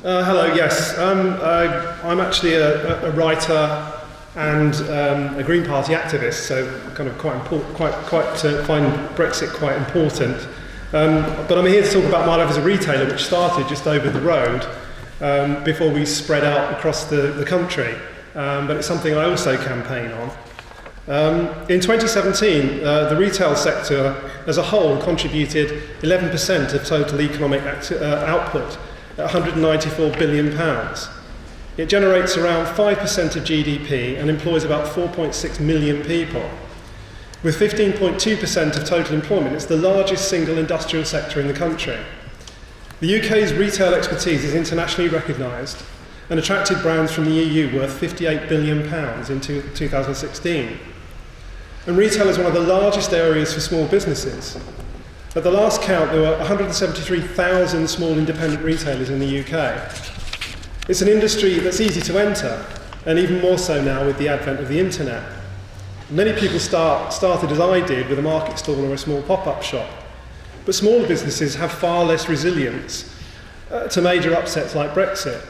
Hello, yes. I'm actually a writer and a Green Party activist, so kind of find Brexit quite important. But I'm here to talk about my life as a retailer, which started just over the road before we spread out across the country. But it's something I also campaign on. In 2017, the retail sector as a whole contributed 11% of total economic output, at £194 billion. It generates around 5% of GDP and employs about 4.6 million people. With 15.2% of total employment, it's the largest single industrial sector in the country. The UK's retail expertise is internationally recognised and attracted brands from the EU worth £58 billion in 2016. And retail is one of the largest areas for small businesses. At the last count, there were 173,000 small independent retailers in the UK. It's an industry that's easy to enter, and even more so now with the advent of the internet. Many people started as I did with a market stall or a small pop-up shop. But smaller businesses have far less resilience to major upsets like Brexit.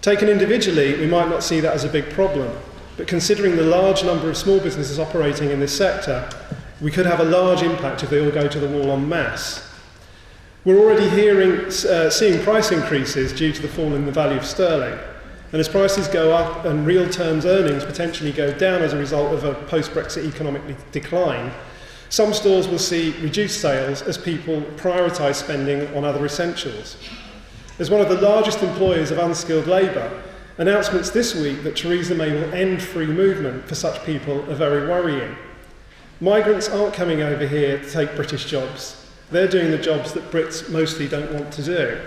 Taken individually, we might not see that as a big problem, but considering the large number of small businesses operating in this sector, we could have a large impact if they all go to the wall en masse. We're already seeing price increases due to the fall in the value of sterling. And as prices go up and real terms earnings potentially go down as a result of a post-Brexit economic decline, some stores will see reduced sales as people prioritise spending on other essentials. As one of the largest employers of unskilled labour, announcements this week that Theresa May will end free movement for such people are very worrying. Migrants aren't coming over here to take British jobs. They're doing the jobs that Brits mostly don't want to do.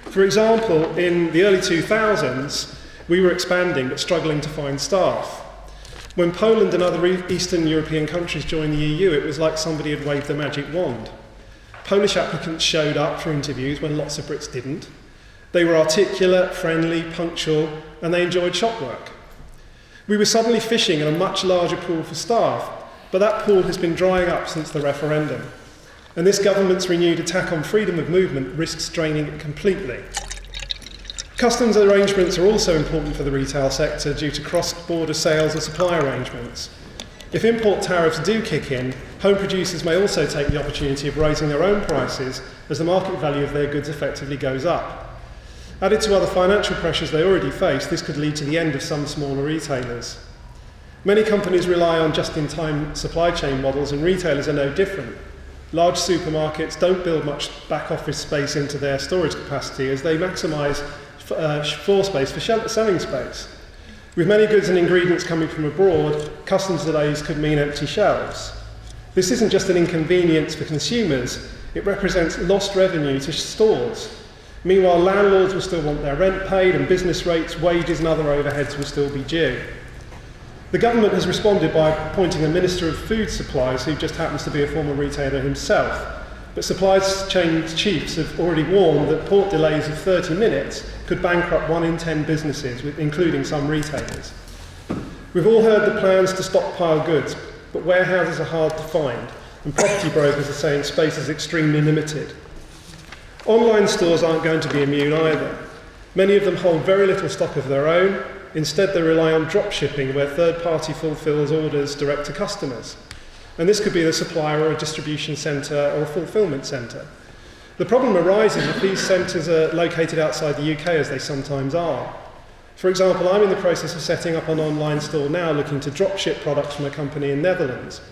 For example, in the early 2000s, we were expanding but struggling to find staff. When Poland and other Eastern European countries joined the EU, it was like somebody had waved a magic wand. Polish applicants showed up for interviews when lots of Brits didn't. They were articulate, friendly, punctual, and they enjoyed shop work. We were suddenly fishing in a much larger pool for staff, but that pool has been drying up since the referendum. And this government's renewed attack on freedom of movement risks draining it completely. Customs arrangements are also important for the retail sector due to cross-border sales or supply arrangements. If import tariffs do kick in, home producers may also take the opportunity of raising their own prices as the market value of their goods effectively goes up. Added to other financial pressures they already face, this could lead to the end of some smaller retailers. Many companies rely on just-in-time supply chain models, and retailers are no different. Large supermarkets don't build much back-office space into their storage capacity as they maximise floor space for selling space. With many goods and ingredients coming from abroad, customs delays could mean empty shelves. This isn't just an inconvenience for consumers, it represents lost revenue to stores. Meanwhile, landlords will still want their rent paid, and business rates, wages and other overheads will still be due. The government has responded by appointing a Minister of Food Supplies who just happens to be a former retailer himself. But supply chain chiefs have already warned that port delays of 30 minutes could bankrupt 1 in 10 businesses, including some retailers. We've all heard the plans to stockpile goods, but warehouses are hard to find, and property brokers are saying space is extremely limited. Online stores aren't going to be immune either. Many of them hold very little stock of their own. Instead, they rely on drop shipping, where third-party fulfills orders direct to customers. And this could be the supplier or a distribution centre or a fulfilment centre. The problem arises if these centres are located outside the UK, as they sometimes are. For example, I'm in the process of setting up an online store now looking to drop ship products from a company in Netherlands.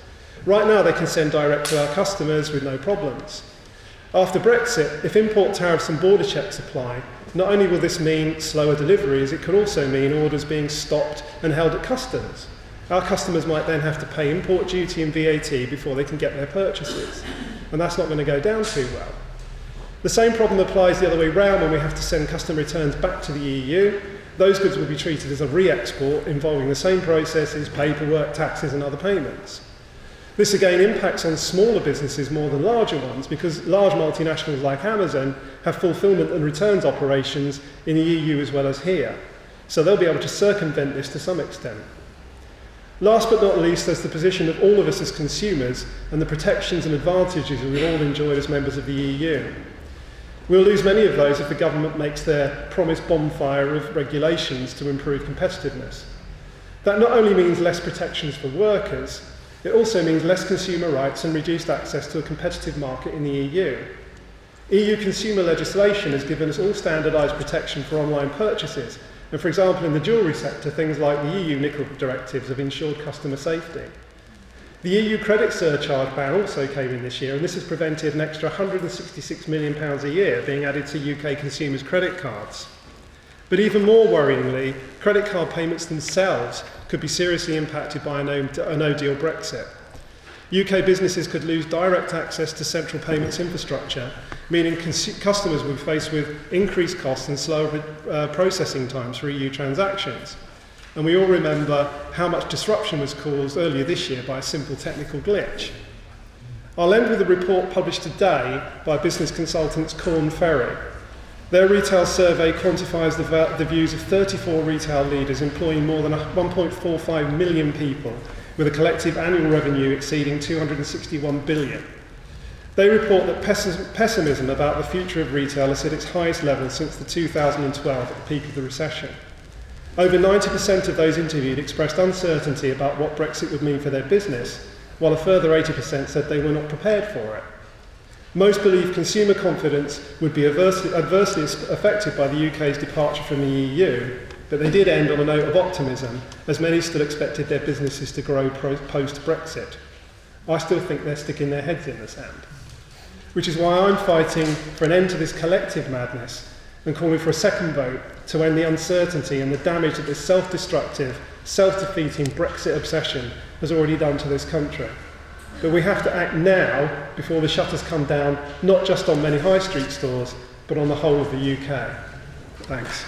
Right now, they can send direct to our customers with no problems. After Brexit, if import tariffs and border checks apply, not only will this mean slower deliveries, it could also mean orders being stopped and held at customs. Our customers might then have to pay import duty and VAT before they can get their purchases, and that's not going to go down too well. The same problem applies the other way round when we have to send custom returns back to the EU. Those goods will be treated as a re-export involving the same processes, paperwork, taxes and other payments. This again impacts on smaller businesses more than larger ones, because large multinationals like Amazon have fulfilment and returns operations in the EU as well as here. So they'll be able to circumvent this to some extent. Last but not least, there's the position of all of us as consumers and the protections and advantages we've all enjoyed as members of the EU. We'll lose many of those if the government makes their promised bonfire of regulations to improve competitiveness. That not only means less protections for workers, it also means less consumer rights and reduced access to a competitive market in the EU. EU consumer legislation has given us all standardised protection for online purchases, and for example in the jewellery sector, things like the EU nickel directives have ensured customer safety. The EU credit surcharge ban also came in this year, and this has prevented an extra £166 million a year being added to UK consumers' credit cards. But even more worryingly, credit card payments themselves could be seriously impacted by a no-deal Brexit. UK businesses could lose direct access to central payments infrastructure, meaning customers would be faced with increased costs and slower processing times for EU transactions. And we all remember how much disruption was caused earlier this year by a simple technical glitch. I'll end with a report published today by business consultants Korn Ferry. Their retail survey quantifies the views of 34 retail leaders employing more than 1.45 million people, with a collective annual revenue exceeding 261 billion. They report that pessimism about the future of retail is at its highest level since the 2012 at the peak of the recession. Over 90% of those interviewed expressed uncertainty about what Brexit would mean for their business, while a further 80% said they were not prepared for it. Most believe consumer confidence would be adversely affected by the UK's departure from the EU, but they did end on a note of optimism, as many still expected their businesses to grow post-Brexit. I still think they're sticking their heads in the sand. Which is why I'm fighting for an end to this collective madness and calling for a second vote to end the uncertainty and the damage that this self-destructive, self-defeating Brexit obsession has already done to this country. But we have to act now before the shutters come down, not just on many high street stores, but on the whole of the UK. Thanks.